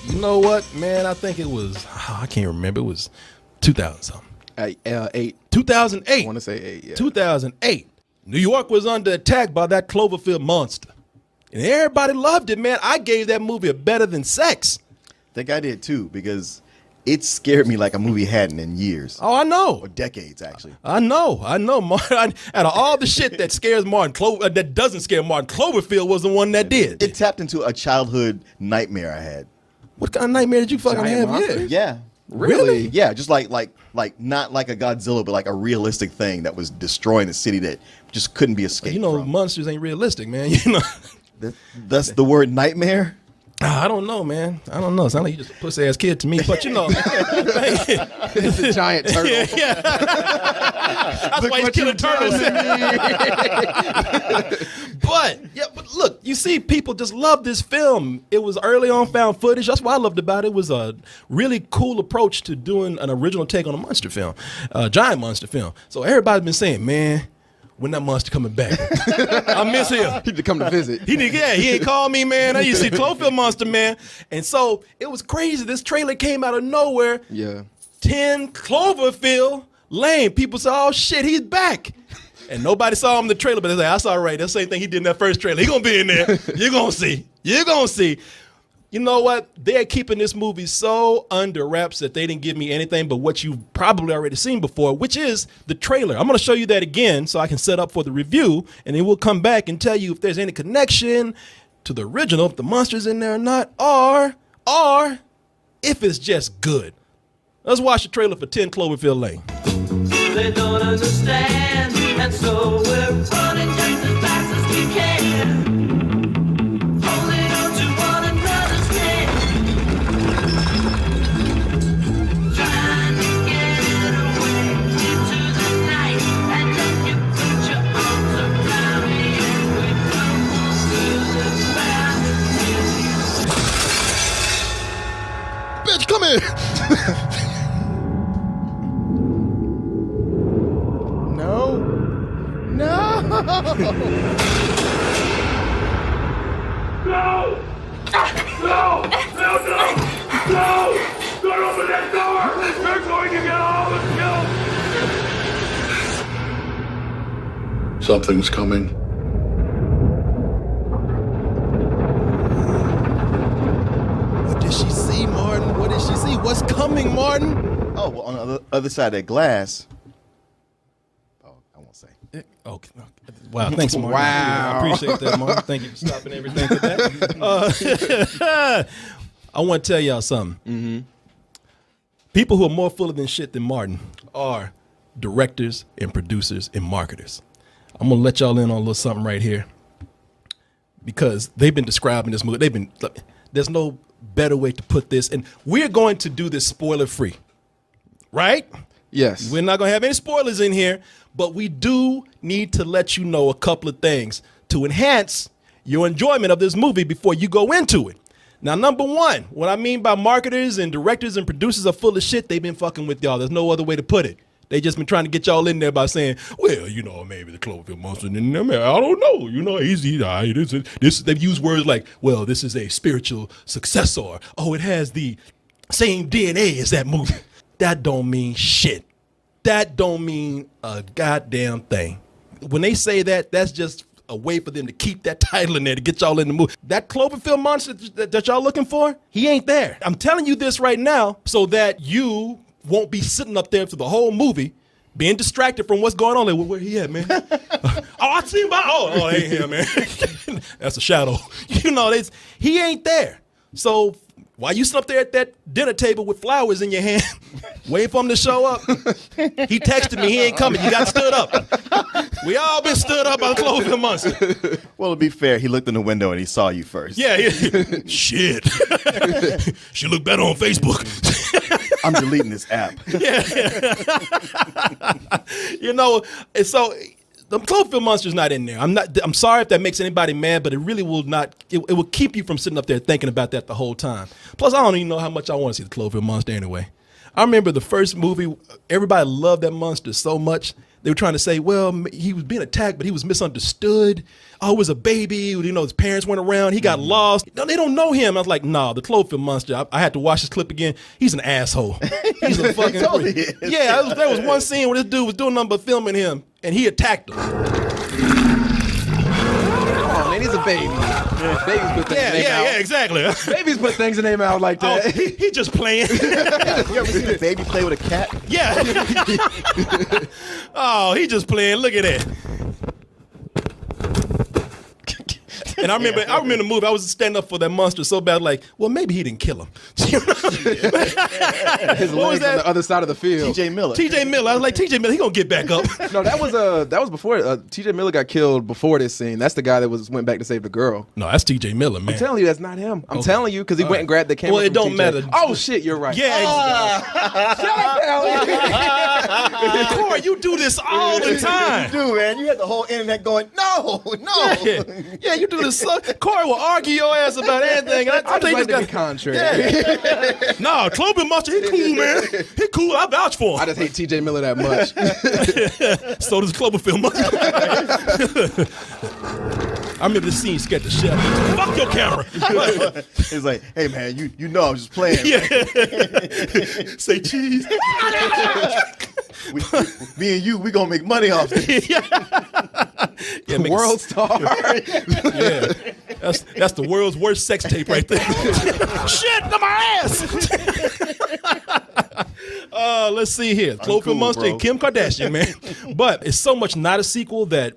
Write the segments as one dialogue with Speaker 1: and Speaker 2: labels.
Speaker 1: You know what, man? I think it was, I can't remember. It was 2000 something.
Speaker 2: 8.
Speaker 1: 2008.
Speaker 2: I want to say 8, yeah.
Speaker 1: 2008. New York was under attack by that Cloverfield monster. And everybody loved it, man. I gave that movie a better than sex.
Speaker 2: I think I did too, because it scared me like a movie hadn't in years.
Speaker 1: Oh, I know.
Speaker 2: Or decades, actually.
Speaker 1: I know. Out of all the shit that scares Martin, that doesn't scare Martin, Cloverfield was the one that did.
Speaker 2: It tapped into a childhood nightmare I had.
Speaker 1: What kind of nightmare did you fucking
Speaker 3: Giant
Speaker 1: have?
Speaker 3: monster?
Speaker 2: Yeah.
Speaker 1: Really?
Speaker 2: Yeah, just like not like a Godzilla, but like a realistic thing that was destroying the city that just couldn't be escaped.
Speaker 1: You know,
Speaker 2: from.
Speaker 1: monsters ain't realistic, man. You know.
Speaker 2: That's the word nightmare.
Speaker 1: I don't know, man. I don't know. Sound like you just a pussy ass kid to me, but you know,
Speaker 3: It's a giant turtle.
Speaker 1: yeah. That's why he's killing turtles. But look, you see, people just love this film. It was early on found footage. That's what I loved about it. It was a really cool approach to doing an original take on a monster film, a giant monster film. So everybody's been saying, man, when that monster coming back? I miss him.
Speaker 3: He to come to visit.
Speaker 1: He ain't called me, man. I used to see Cloverfield monster, man. And so it was crazy. This trailer came out of nowhere.
Speaker 3: Yeah.
Speaker 1: 10 Cloverfield Lane. People said, oh shit, he's back. And nobody saw him in the trailer, but they said, that's all right. That's the same thing he did in that first trailer. He gonna be in there. You're gonna see. You're gonna see. You know what? They're keeping this movie so under wraps that they didn't give me anything but what you've probably already seen before, which is the trailer. I'm going to show you that again so I can set up for the review, and then we'll come back and tell you if there's any connection to the original, if the monster's in there or not, or if it's just good. Let's watch the trailer for 10 Cloverfield Lane.
Speaker 4: They don't understand, and so we're running just as fast as we can. Holding on to one another's hand, trying to get away into the night. And then you put your arms around me, and we come to the back.
Speaker 1: Bitch, come here.
Speaker 3: No.
Speaker 4: No! No! No! No! Don't open that door! You're going to get all of us killed!
Speaker 5: Something's coming.
Speaker 1: What did she see, Martin? What did she see? What's coming, Martin?
Speaker 2: Oh, well, on the other side of that glass. Oh, I won't say.
Speaker 1: Okay. Wow, thanks, Martin.
Speaker 3: Wow.
Speaker 1: I appreciate that, Martin. Thank you for stopping everything for that. I want to tell y'all something. Mm-hmm. People who are more full of than shit than Martin are directors and producers and marketers. I'm going to let y'all in on a little something right here because they've been describing this movie. There's no better way to put this, and we're going to do this spoiler-free, right?
Speaker 3: Yes.
Speaker 1: We're not going to have any spoilers in here, but we do need to let you know a couple of things to enhance your enjoyment of this movie before you go into it. Now, number one, what I mean by marketers and directors and producers are full of shit, they've been fucking with y'all. There's no other way to put it. They just been trying to get y'all in there by saying, well, you know, maybe the Cloverfield monster in there. I don't know. You know, they've used words like, well, this is a spiritual successor. Oh, it has the same DNA as that movie. That don't mean shit. That don't mean a goddamn thing. When they say that, that's just a way for them to keep that title in there to get y'all in the movie. That Cloverfield monster that y'all looking for, he ain't there. I'm telling you this right now so that you won't be sitting up there for the whole movie being distracted from what's going on. Like, well, where he at, man? I see him. Oh, ain't here, man. That's a shadow. You know, he ain't there. So while you sit up there at that dinner table with flowers in your hand, waiting for him to show up, he texted me, he ain't coming. You got stood up. We all been stood up by the Cloverfield monster.
Speaker 2: Well, to be fair, he looked in the window and he saw you first.
Speaker 1: Yeah. Shit. She looked better on Facebook.
Speaker 2: I'm deleting this app.
Speaker 1: You know, and so the Cloverfield monster's not in there. I'm sorry if that makes anybody mad, but it really will not. It will keep you from sitting up there thinking about that the whole time. Plus, I don't even know how much I want to see the Cloverfield monster anyway. I remember the first movie, everybody loved that monster so much they were trying to say, well, he was being attacked, but he was misunderstood. Oh, it was a baby. You know, his parents weren't around. He got lost. No, they don't know him. I was like, nah, the Cloverfield Monster. I had to watch this clip again. He's an asshole. He's a fucking
Speaker 2: totally
Speaker 1: freak.
Speaker 2: is.
Speaker 1: Yeah, there was one scene where this dude was doing nothing but filming him, and he attacked him.
Speaker 3: Come on, man, he's a baby. Babies put things in their mouth.
Speaker 1: Yeah, exactly.
Speaker 3: Babies put things in their mouth like
Speaker 1: Oh,
Speaker 3: that.
Speaker 1: he just playing.
Speaker 2: You ever seen a baby play with a cat?
Speaker 1: Yeah. Oh, he just playing. Look at that. And I remember the movie. I was standing up for that monster so bad, like, well, maybe he didn't kill him.
Speaker 3: His
Speaker 1: What was
Speaker 3: legs on
Speaker 1: that?
Speaker 3: the other side of the field.
Speaker 2: T.J. Miller.
Speaker 1: T.J. Miller. I was like, T.J. Miller, he gonna get back up.
Speaker 3: No, that was before T.J. Miller got killed before this scene. That's the guy that went back to save the girl.
Speaker 1: No, that's T.J. Miller, man.
Speaker 3: I'm telling you, that's not him. I'm telling you because he went and grabbed the camera.
Speaker 1: Well, it
Speaker 3: from
Speaker 1: don't
Speaker 3: TJ.
Speaker 1: matter.
Speaker 3: Oh shit, you're right.
Speaker 1: Yeah. Corey, you do this all the time.
Speaker 2: Dude, man, you had the whole internet going, no.
Speaker 1: Yeah, you do this. Corey will argue your ass about anything.
Speaker 3: I just like to be contrary.
Speaker 1: No, Cloverfield Monster, he cool, man. He cool. I vouch for
Speaker 3: I
Speaker 1: him.
Speaker 3: just hate T.J. Miller that much.
Speaker 1: So does Cloverfield Monster. I remember this scene scared the shit out of me. Fuck your camera.
Speaker 2: It's like, hey, man, you know I was just playing.
Speaker 1: Yeah. Say cheese.
Speaker 2: Me and you, we gonna make money off this.
Speaker 1: Yeah, make a-
Speaker 3: World star.
Speaker 1: Yeah, that's the world's worst sex tape right there. Shit, to my ass. Let's see here. Cloverfield
Speaker 2: cool,
Speaker 1: Monster
Speaker 2: bro.
Speaker 1: and Kim Kardashian, man. But it's so much not a sequel that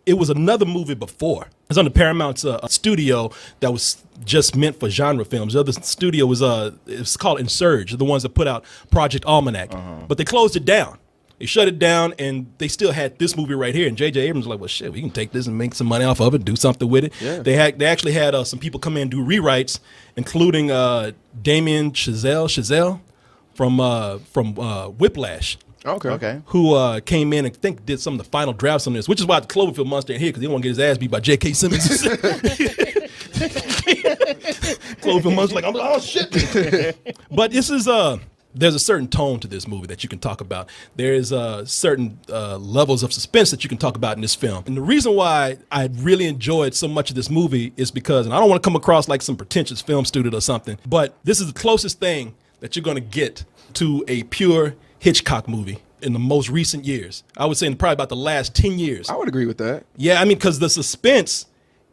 Speaker 1: it was another movie before. It's on the Paramount's studio that was just meant for genre films. The other studio was it's called Insurge, the ones that put out Project Almanac. But they closed it down. They shut it down, and they still had this movie right here. And J.J. Abrams was like, well, shit, we can take this and make some money off of it, do something with it.
Speaker 3: Yeah.
Speaker 1: They actually had some people come in and do rewrites, including Damien Chazelle from Whiplash.
Speaker 2: Okay.
Speaker 1: Who came in and did some of the final drafts on this, which is why the Cloverfield Monster in here, because he didn't want to get his ass beat by J.K. Simmons. Cloverfield Monster like, oh shit. But this is there's a certain tone to this movie that you can talk about. There is certain levels of suspense that you can talk about in this film. And the reason why I really enjoyed so much of this movie is because, and I don't want to come across like some pretentious film student or something, but this is the closest thing that you're going to get to a pure Hitchcock movie in the most recent years. I would say in probably about the last 10 years.
Speaker 3: I would agree with that.
Speaker 1: Yeah, I mean, because the suspense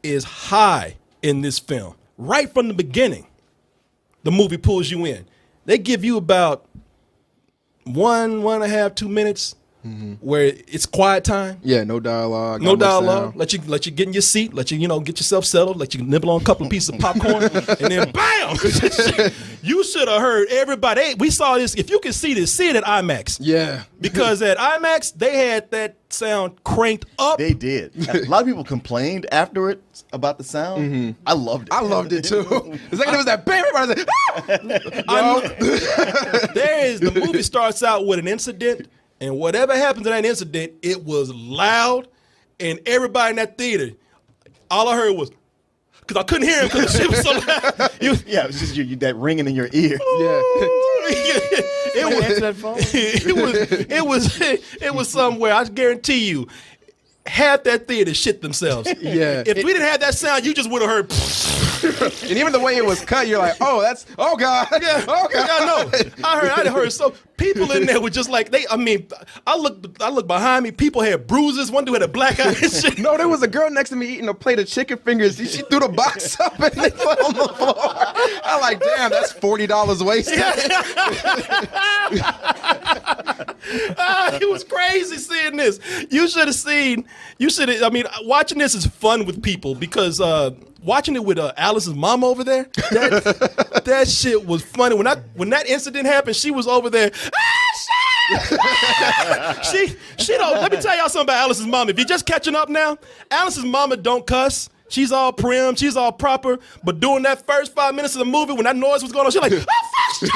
Speaker 1: is high in this film. Right from the beginning, the movie pulls you in. They give you about 1.5, 2 minutes where it's quiet time.
Speaker 3: Yeah, no dialogue.
Speaker 1: No
Speaker 3: not much
Speaker 1: dialogue.
Speaker 3: sound.
Speaker 1: Let you get in your seat. Let you get yourself settled. Let you nibble on a couple of pieces of popcorn, and then bam! You should have heard everybody. Hey, we saw this. If you can see this, see it at IMAX.
Speaker 3: Yeah.
Speaker 1: Because at IMAX they had that sound cranked up.
Speaker 2: They did. A lot of people complained afterwards about the sound. I loved it.
Speaker 3: I loved it too. The second it was that bam, everybody was like,
Speaker 1: The movie starts out with an incident, and whatever happens in that incident, it was loud, and everybody in that theater, all I heard was, because I couldn't hear him because the shit was so loud.
Speaker 2: Yeah, it was just that ringing in your ear.
Speaker 3: yeah.
Speaker 1: It was somewhere. I guarantee you, half that theater shit themselves.
Speaker 3: Yeah.
Speaker 1: If we didn't have that sound, you just would have heard.
Speaker 3: And even the way it was cut, you're like, oh God.
Speaker 1: Yeah,
Speaker 3: Oh God.
Speaker 1: yeah, no. I heard so people in there were just like I looked behind me, people had bruises, one dude had a black eye and shit.
Speaker 3: No, there was a girl next to me eating a plate of chicken fingers. She threw the box up and it fell on the floor. I'm like, damn, that's $40 wasted.
Speaker 1: It was crazy seeing this. Watching this is fun with people because watching it with Alice's mom over there, that shit was funny. When that incident happened, she was over there. She don't. Let me tell y'all something about Alice's mom. If you're just catching up now, Alice's mama don't cuss. She's all prim. She's all proper. But during that first 5 minutes of the movie, when that noise was going on, she's like, oh fuck!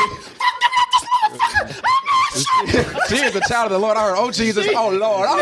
Speaker 3: She is a child of the Lord. I heard, oh Jesus, oh Lord, oh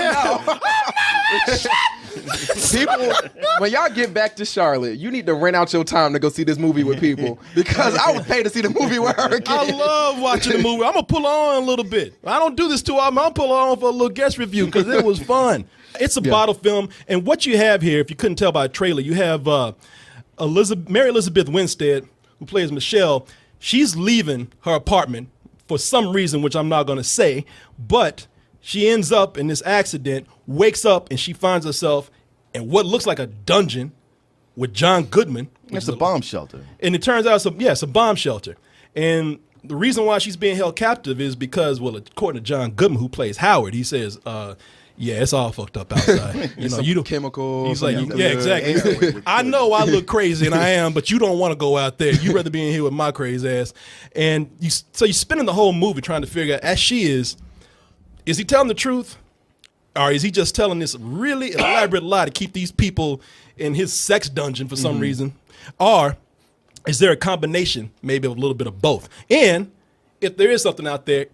Speaker 3: no. People, when y'all get back to Charlotte, you need to rent out your time to go see this movie with people because I would pay to see the movie with her again.
Speaker 1: I love watching the movie. I'm gonna pull on a little bit. I don't do this too often. I'll pull on for a little guest review because it was fun. It's a bottle film, and what you have here, if you couldn't tell by the trailer, you have Mary Elizabeth Winstead, who plays Michelle. She's leaving her apartment for some reason, which I'm not gonna say, but she ends up in this accident, wakes up, and she finds herself in what looks like a dungeon with John Goodman.
Speaker 2: It's a bomb shelter.
Speaker 1: And it turns out it's a bomb shelter. And the reason why she's being held captive is because, well, according to John Goodman, who plays Howard, he says, yeah, it's all fucked up outside.
Speaker 3: You don't chemicals.
Speaker 1: He's like, yeah, exactly. I know I look crazy, and I am, but you don't want to go out there. You'd rather be in here with my crazy ass. And so you're spending the whole movie trying to figure out, as she is he telling the truth? Or is he just telling this really elaborate lie to keep these people in his sex dungeon for some reason? Or is there a combination, maybe of a little bit of both? And if there is something out there,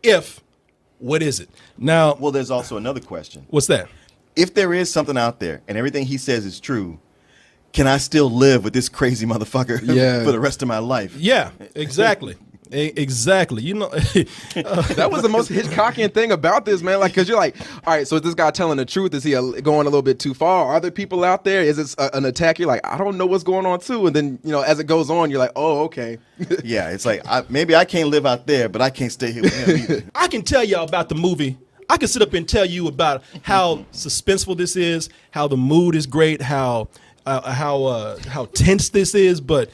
Speaker 1: what is it? Now,
Speaker 2: Well, there's also another question.
Speaker 1: what's that?
Speaker 2: If there is something out there and everything he says is true, can I still live with this crazy motherfucker for the rest of my life?
Speaker 1: Yeah, exactly. Exactly. You know,
Speaker 3: That was the most Hitchcockian thing about this, man. Like, because you're like, all right, so is this guy telling the truth? Is he going a little bit too far? Are there people out there? Is it an attack? You're like, I don't know what's going on, too. And then, as it goes on, you're like, oh, okay.
Speaker 2: Yeah, it's like, maybe I can't live out there, but I can't stay here with him either.
Speaker 1: I can tell y'all about the movie. I can sit up and tell you about how suspenseful this is, how the mood is great, how tense this is. But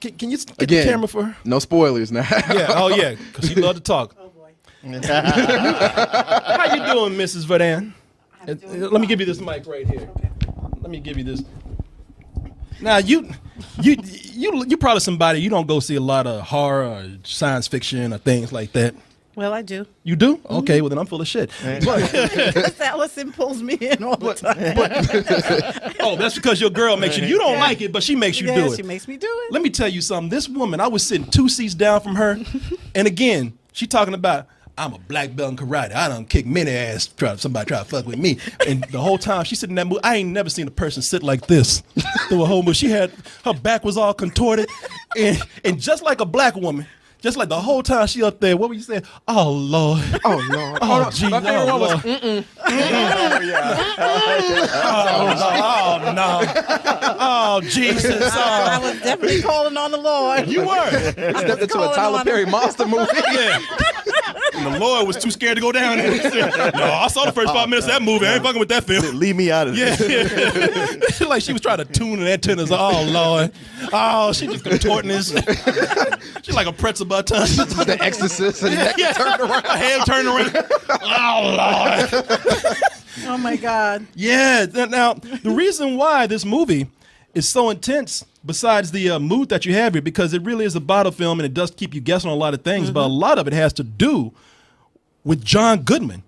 Speaker 1: can you get the camera for her?
Speaker 3: No spoilers now.
Speaker 1: Yeah. Oh yeah, because you love to talk.
Speaker 5: Oh boy.
Speaker 1: How you doing, Mrs. Verdan?
Speaker 5: I'm doing
Speaker 1: Let me give you this mic right here. Let me give you this. Now you probably somebody you don't go see a lot of horror or science fiction or things like that.
Speaker 5: Well, I do.
Speaker 1: You do? Okay, well then I'm full of shit.
Speaker 5: Because Allison pulls me in all the time.
Speaker 1: Oh, that's because your girl makes you don't like it, but she makes you do it.
Speaker 5: She makes me do it.
Speaker 1: Let me tell you something. This woman, I was sitting 2 seats down from her, and again, she talking about, I'm a black belt in karate. I done kick many ass. Somebody try to fuck with me. And the whole time she sitting in that movie, I ain't never seen a person sit like this through a whole movie. She had, her back was all contorted, and just like a black woman, just like the whole time she up there, what were you saying? Oh, Lord.
Speaker 3: Oh, Lord.
Speaker 1: Oh, gee,
Speaker 3: My favorite one was,
Speaker 1: oh, no. Oh, Jesus.
Speaker 5: I
Speaker 1: Oh.
Speaker 5: was definitely calling on the Lord.
Speaker 1: You were.
Speaker 3: stepped into a
Speaker 5: calling
Speaker 3: Tyler
Speaker 5: on
Speaker 3: Perry monster movie.
Speaker 1: Yeah. And the Lord was too scared to go down there. No, I saw the first 5 minutes of that movie. I ain't fucking with that film.
Speaker 2: Leave me out of this.
Speaker 1: Yeah. Like she was trying to tune the antennas. Oh, Lord. Oh, she just contorting this. She's like a pretzel button.
Speaker 3: The Exorcist and neck turned around.
Speaker 1: Her head turned around. Oh, Lord.
Speaker 5: Oh, my God.
Speaker 1: Yeah. Now, the reason why this movie is so intense, besides the mood that you have here, because it really is a bottle film and it does keep you guessing on a lot of things, but a lot of it has to do with John Goodman.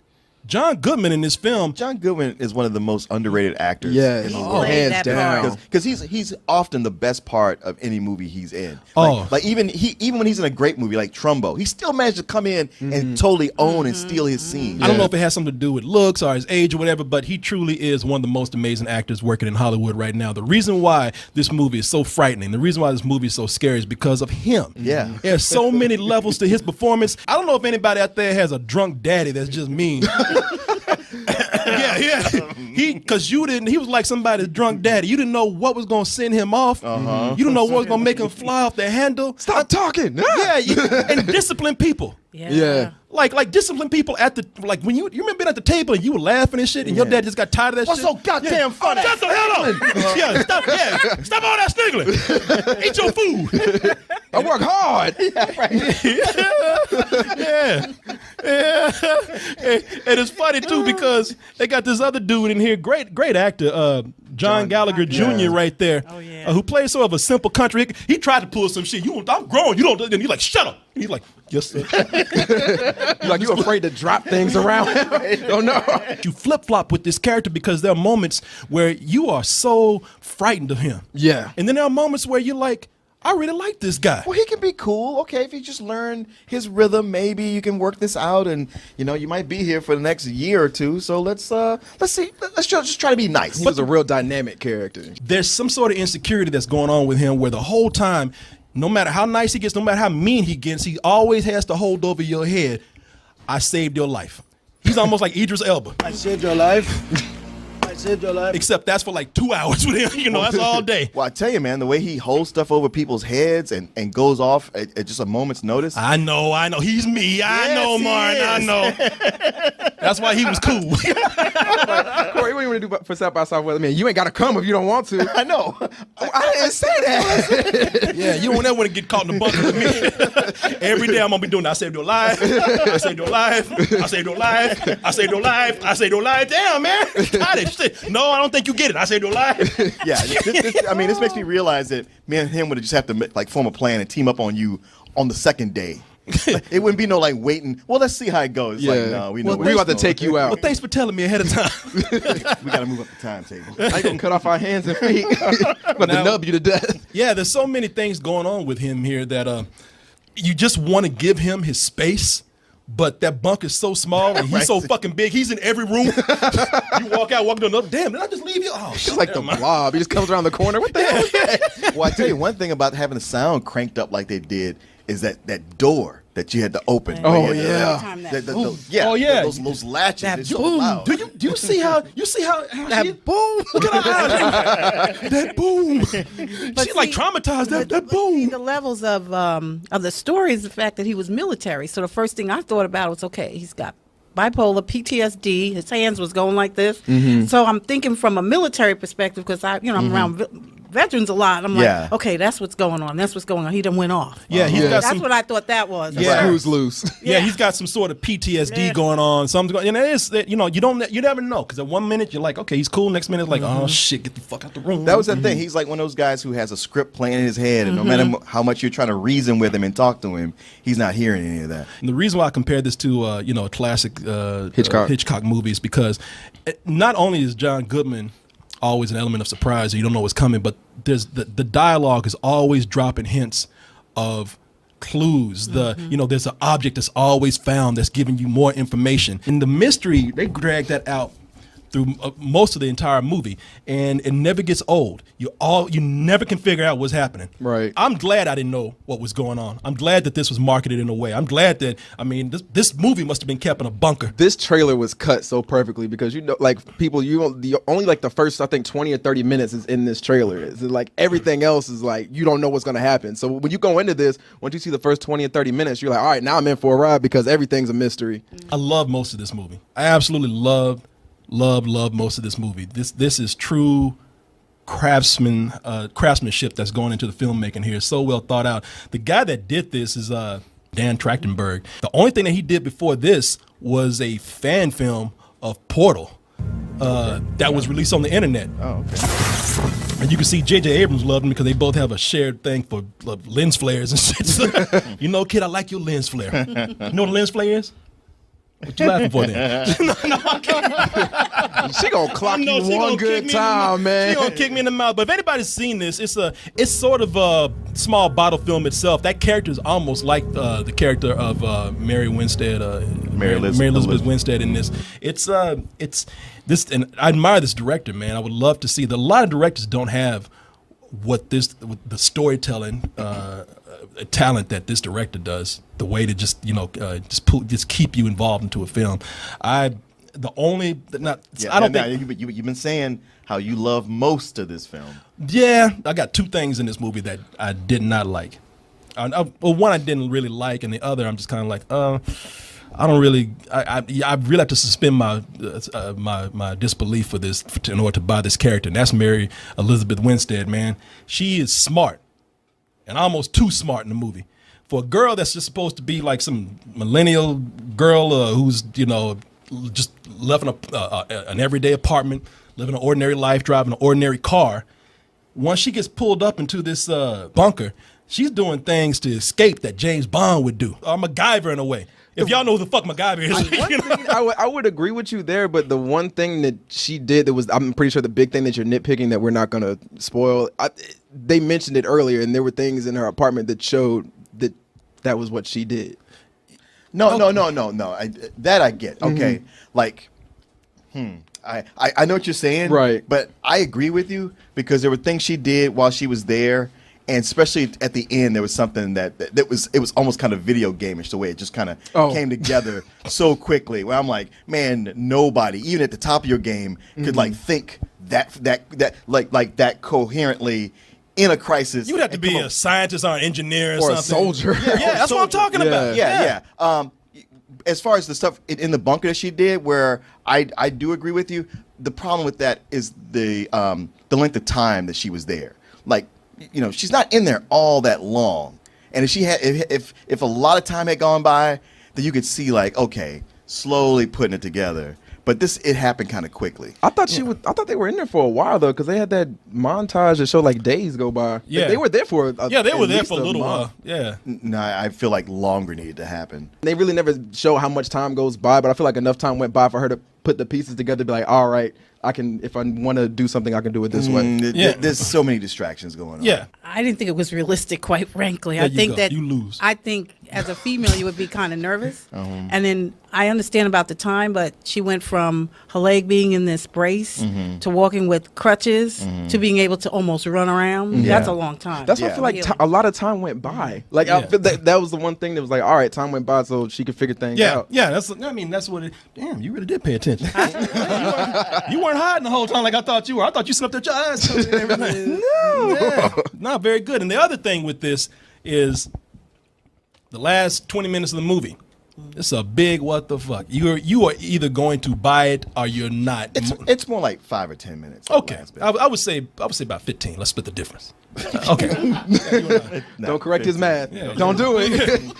Speaker 1: John Goodman in this film.
Speaker 2: John Goodman is one of the most underrated actors.
Speaker 3: Yeah,
Speaker 2: in the
Speaker 5: played
Speaker 2: world.
Speaker 3: hands
Speaker 5: that
Speaker 3: down.
Speaker 5: part.
Speaker 2: Because he's often the best part of any movie he's in.
Speaker 1: Oh.
Speaker 2: Like even when he's in a great movie like Trumbo, he still managed to come in and totally own and steal his scene.
Speaker 1: I don't know if it has something to do with looks or his age or whatever, but he truly is one of the most amazing actors working in Hollywood right now. The reason why this movie is so frightening, the reason why this movie is so scary is because of him.
Speaker 2: Yeah.
Speaker 1: There's so many levels to his performance. I don't know if anybody out there has a drunk daddy that's just mean. Yeah. He was like somebody's drunk daddy. You didn't know what was going to send him off. You didn't know what was going to make him fly off the handle.
Speaker 3: Stop talking.
Speaker 1: Yeah, and discipline people.
Speaker 3: Yeah.
Speaker 1: Like discipline people at the, like when you remember being at the table and you were laughing and shit and your dad just got tired of that
Speaker 2: What's
Speaker 1: shit.
Speaker 2: so goddamn funny?
Speaker 1: Shut the hell up. Stop all that sniggling. Eat your food.
Speaker 3: I work hard.
Speaker 1: And it's funny too because they got this other dude in here, great actor, John Gallagher Jr. right there,
Speaker 5: Oh, yeah.
Speaker 1: who plays sort of a simple country. He tried to pull some shit. I'm grown. You don't. And he's like, shut up. And he's like, yes, sir.
Speaker 3: Like you afraid to drop things around. Oh no.
Speaker 1: You flip flop with this character because there are moments where you are so frightened of him.
Speaker 3: Yeah.
Speaker 1: And then there are moments where you're like, I really like this guy.
Speaker 3: Well, he can be
Speaker 2: be cool. Okay, if you just learn his rhythm, maybe you can work this out, and you might be here for the next year or two. So let's see. Let's just try to be nice.
Speaker 3: He was a real dynamic character.
Speaker 1: There's some sort of insecurity that's going on with him where the whole time, no matter how nice he gets, no matter how mean he gets, he always has to hold over your head, I saved your life. He's almost like Idris Elba.
Speaker 6: I saved your life. I saved your life.
Speaker 1: Except that's for like 2 hours with him. That's all day.
Speaker 2: Well, I tell you, man, the way he holds stuff over people's heads and goes off at just a moment's notice.
Speaker 1: I know. He's me. I know, Martin. I know. That's why he was cool.
Speaker 3: Corey, what do you want to do for South by Southwest? Man, you ain't got to come if you don't want to.
Speaker 2: I know.
Speaker 3: I didn't say that.
Speaker 1: Yeah, you don't ever want to get caught in the bunker with me. Every day I'm going to be doing that. I saved your life. I saved your life. I saved your life. I saved your life. I saved your life. Damn, man. Got it. No, I don't think you get it. I saved your life.
Speaker 2: Yeah, this makes me realize that me and him would just have to like form a plan and team up on you on the second day. It wouldn't be no like waiting. Well, let's see how it goes.
Speaker 3: Yeah.
Speaker 2: Like, no, we know.
Speaker 3: We about to take you out.
Speaker 1: Well, thanks for telling me ahead of time.
Speaker 2: We got to move up the timetable.
Speaker 3: I ain't gonna cut off our hands and feet. I'm about to nub you to death.
Speaker 1: Yeah, there's so many things going on with him here that you just want to give him his space. But that bunk is so small and he's so fucking big. He's in every room. You walk to another. Damn, did I just leave you? Oh, shit.
Speaker 3: It's like the Blob. He just comes around the corner. What the hell is that?
Speaker 2: Well, I tell you one thing about having the sound cranked up like they did is that door that you had to open.
Speaker 3: Oh,
Speaker 2: yeah.
Speaker 1: Oh, yeah.
Speaker 2: Those latches.
Speaker 1: That
Speaker 2: They're so
Speaker 1: boom.
Speaker 2: loud.
Speaker 1: Do you see how
Speaker 5: That boom.
Speaker 1: Look at her eyes. That boom. She's like traumatized. That boom.
Speaker 5: The levels of the story is the fact that he was military. So the first thing I thought about was, okay, he's got bipolar, PTSD. His hands was going like this. Mm-hmm. So I'm thinking from a military perspective because I'm around veterans a lot. I'm like, okay, that's what's going on. That's what's going on. He done went off.
Speaker 1: Yeah,
Speaker 5: that's what I thought that was.
Speaker 1: Yeah,
Speaker 3: screws loose.
Speaker 1: Yeah, he's got some sort of PTSD going on. Something going, and it is that you never know because at one minute you're like, okay, he's cool. Next minute, like, oh shit, get the fuck out the room.
Speaker 2: That was the thing. He's like one of those guys who has a script playing in his head, and no matter how much you're trying to reason with him and talk to him, he's not hearing any of that.
Speaker 1: And the reason why I compare this to a classic Hitchcock movie is because not only is John Goodman always an element of surprise, you don't know what's coming, but there's the dialogue is always dropping hints of clues. There's an object that's always found that's giving you more information. And the mystery, they drag that out through most of the entire movie, and it never gets old. You never can figure out what's happening.
Speaker 3: Right.
Speaker 1: I'm glad I didn't know what was going on. I'm glad that this was marketed in a way. I'm glad that this movie must have been kept in a bunker.
Speaker 3: This trailer was cut so perfectly because only like the first I think 20 or 30 minutes is in this trailer. It's like everything else is like you don't know what's going to happen. So when you go into this, once you see the first 20 or 30 minutes, you're like, all right, now I'm in for a ride because everything's a mystery.
Speaker 1: I love most of this movie. I absolutely love most of this movie. This is true craftsmanship that's going into the filmmaking here. It's so well thought out. The guy that did this is Dan Trachtenberg. The only thing that he did before this was a fan film of Portal that was released on the internet.
Speaker 2: Oh, okay.
Speaker 1: And you can see J.J. Abrams loved him because they both have a shared thing for lens flares and shit. So, kid, I like your lens flare. You know what a lens flare is? What you laughing for then?
Speaker 3: She gonna clock you one good time, man.
Speaker 1: She gonna kick me in the mouth. But if anybody's seen this, it's sort of a small bottle film itself. That character is almost like the character of Mary Winstead, Mary Elizabeth Winstead in this. It's this, and I admire this director, man. I would love to see that. A lot of directors don't have with the storytelling talent that this director does, the way to just keep you involved into a film. You've been saying how you love most of this film. Yeah, I got two things in this movie that I did not like. One I didn't really like, and the other I'm just kind of like, I don't really. I really have to suspend my disbelief for this in order to buy this character, and that's Mary Elizabeth Winstead. Man, she is smart, and almost too smart in the movie. For a girl that's just supposed to be like some millennial girl who's just living an everyday apartment, living an ordinary life, driving an ordinary car. Once she gets pulled up into this bunker, she's doing things to escape that James Bond would do, or MacGyver in a way. If y'all know who the fuck MacGyver is.
Speaker 3: I would agree with you there, but the one thing that she did that was, I'm pretty sure the big thing that you're nitpicking that we're not going to spoil, they mentioned it earlier, and there were things in her apartment that showed that was what she did.
Speaker 2: No. That I get. Okay, like, I know what you're saying,
Speaker 3: Right.
Speaker 2: But I agree with you because there were things she did while she was there, and especially at the end, there was something that was almost kind of video game-ish the way it just kind of came together so quickly. Where I'm like, man, nobody, even at the top of your game, could like think that coherently. In a crisis,
Speaker 1: You would have to be a scientist or an engineer
Speaker 3: Or a
Speaker 1: something.
Speaker 3: soldier.
Speaker 1: Yeah, that's what I'm talking about.
Speaker 2: Yeah. As far as the stuff in the bunker that she did, where I do agree with you, the problem with that is the length of time that she was there. Like, she's not in there all that long, and if she had, if a lot of time had gone by, then you could see like, okay, slowly putting it together. But it happened kind of quickly.
Speaker 3: I thought I thought they were in there for a while though, because they had that montage that showed like days go by.
Speaker 1: Yeah.
Speaker 3: They were there for.
Speaker 1: They were there
Speaker 3: at
Speaker 1: for a
Speaker 3: least
Speaker 1: little
Speaker 3: month.
Speaker 1: while. Yeah.
Speaker 2: No, I feel like longer needed to happen.
Speaker 3: They really never show how much time goes by, but I feel like enough time went by for her to put the pieces together to be like, all right, I can, if I want to do something, I can do it this way.
Speaker 1: Yeah.
Speaker 2: There's so many distractions going on.
Speaker 1: Yeah.
Speaker 5: I didn't think it was realistic, quite frankly.
Speaker 1: There
Speaker 5: I
Speaker 1: you
Speaker 5: think
Speaker 1: go.
Speaker 5: that
Speaker 1: You lose.
Speaker 5: I think as a female, you would be kind of nervous. And then I understand about the time, but she went from her leg being in this brace to walking with crutches to being able to almost run around. That's a long time.
Speaker 3: That's why I feel like a lot of time went by. Like I feel that was the one thing that was like, all right, time went by so she could figure things out.
Speaker 1: Yeah. That's what it. Damn, you really did pay attention. you weren't hiding the whole time like I thought you were. I thought you slept at your eyes. No. Yeah. Not very good. And the other thing with this is the last 20 minutes of the movie. It's a big what the fuck. You are either going to buy it or you're not.
Speaker 2: It's more like 5 or 10 minutes.
Speaker 1: Okay. I would say about 15. Let's split the difference. Okay.
Speaker 3: Don't correct his math.
Speaker 1: Yeah.
Speaker 3: Don't do it.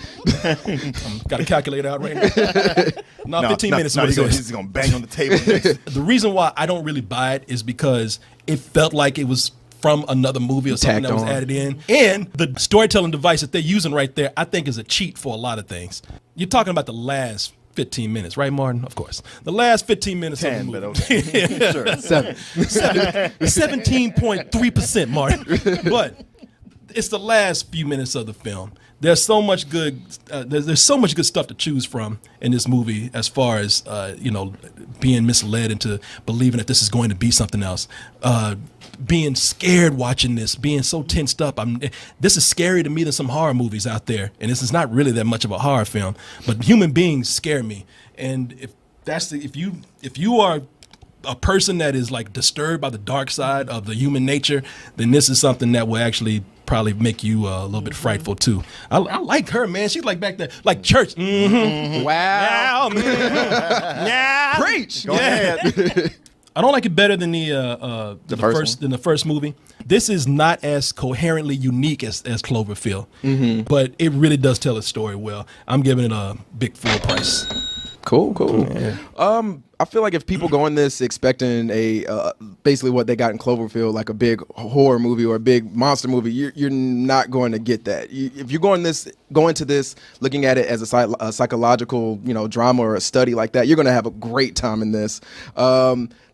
Speaker 1: Got a calculator out right now. No, 15 minutes.
Speaker 2: No,
Speaker 1: is what it
Speaker 2: he's
Speaker 1: says.
Speaker 2: gonna bang on the table.
Speaker 1: The reason why I don't really buy it is because it felt like it was from another movie or something that was added in. And the storytelling device that they're using right there, I think is a cheat for a lot of things. You're talking about the last 15 minutes, right, Martin? Of course. The last 15 minutes
Speaker 2: 10,
Speaker 1: of the
Speaker 2: but
Speaker 1: movie.
Speaker 2: okay. Sure.
Speaker 1: 17.3%, Martin. But it's the last few minutes of the film. There's so much good. There's so much good stuff to choose from in this movie, as far as being misled into believing that this is going to be something else. Being scared watching this, being so tensed up. This is scarier to me than some horror movies out there, and this is not really that much of a horror film. But human beings scare me, and if you are a person that is like disturbed by the dark side of the human nature, then this is something that will actually probably make you a little bit frightful too. I like her, man. She's like back there, like church.
Speaker 3: Wow.
Speaker 1: Yeah.
Speaker 3: Preach.
Speaker 2: Go ahead.
Speaker 1: I don't like it better than the first movie. This is not as coherently unique as Cloverfield, but it really does tell its story well. I'm giving it a big full price.
Speaker 3: Cool. Yeah. I feel like if people go in this expecting a basically what they got in Cloverfield, like a big horror movie or a big monster movie, you're not going to get that. If you're going to this looking at it as a psychological, drama or a study like that, you're going to have a great time in this.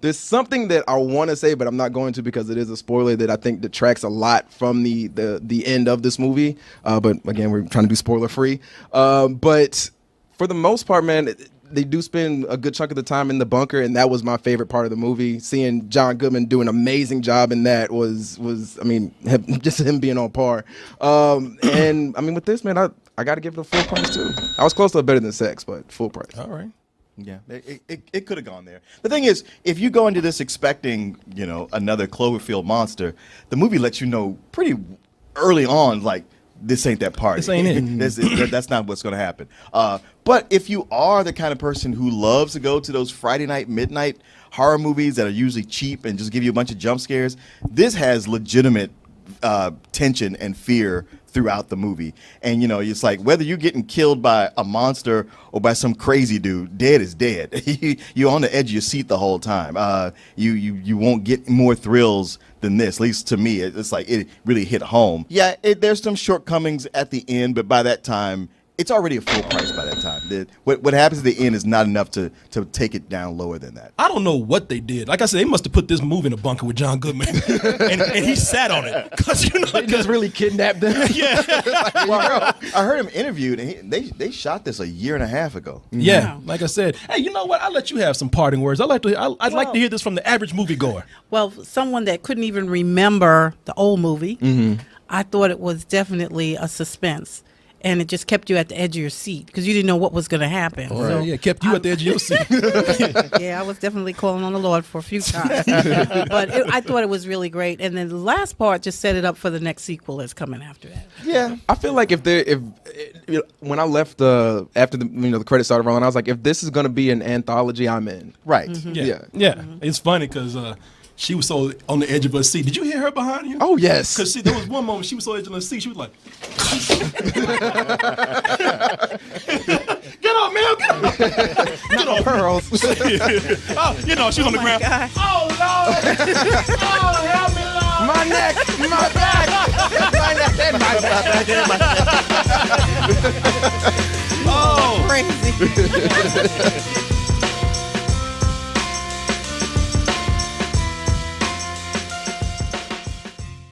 Speaker 3: There's something that I want to say, but I'm not going to because it is a spoiler that I think detracts a lot from the end of this movie. But again, we're trying to be spoiler free. But for the most part, man, they do spend a good chunk of the time in the bunker, and that was my favorite part of the movie. Seeing John Goodman do an amazing job in that was just him being on par. And I mean, with this, man, I got to give it a full price too. I was close to better than sex, but full price.
Speaker 1: All right.
Speaker 2: Yeah, it could have gone there. The thing is, if you go into this expecting, another Cloverfield monster, the movie lets you know pretty early on, like, this ain't that party.
Speaker 1: This ain't it.
Speaker 2: That's not what's going to happen. But if you are the kind of person who loves to go to those Friday night, midnight horror movies that are usually cheap and just give you a bunch of jump scares, this has legitimate tension and fear throughout the movie. And, it's like whether you're getting killed by a monster or by some crazy dude, dead is dead. You're on the edge of your seat the whole time. You won't get more thrills than this, at least to me. It's like it really hit home. Yeah, there's some shortcomings at the end, but by that time, it's already a full price by that time. What happens at the end is not enough to take it down lower than that.
Speaker 1: I don't know what they did. Like I said, they must have put this movie in a bunker with John Goodman, and he sat on it because
Speaker 3: They just really kidnapped them.
Speaker 1: yeah,
Speaker 2: Well, I heard him interviewed, and they shot this a year and a half ago.
Speaker 1: yeah. Like I said, hey, you know what? I'll let you have some parting words. I'd like to hear this from the average moviegoer.
Speaker 5: Well, someone that couldn't even remember the old movie, I thought it was definitely a suspense. And it just kept you at the edge of your seat because you didn't know what was going to happen.
Speaker 1: So, yeah, kept you at the edge of your seat.
Speaker 5: Yeah, I was definitely calling on the Lord for a few times. But I thought it was really great. And then the last part just set it up for the next sequel that's coming after that.
Speaker 2: Yeah.
Speaker 3: I feel like when I left after the credits started rolling, I was like, if this is gonna be an anthology, I'm in.
Speaker 2: Right.
Speaker 1: Yeah. It's funny because she was so on the edge of her seat. Did you hear her behind you?
Speaker 3: Oh yes.
Speaker 1: Because there was one moment she was so edge of her seat. She was like, "Get up, man! Get up! Get up,
Speaker 3: Pearls.
Speaker 1: Oh, she was on the ground.
Speaker 5: God.
Speaker 1: Oh Lord! Oh, help me, Lord!
Speaker 3: My neck, my back, my neck, and my back.
Speaker 1: Oh,
Speaker 5: Crazy.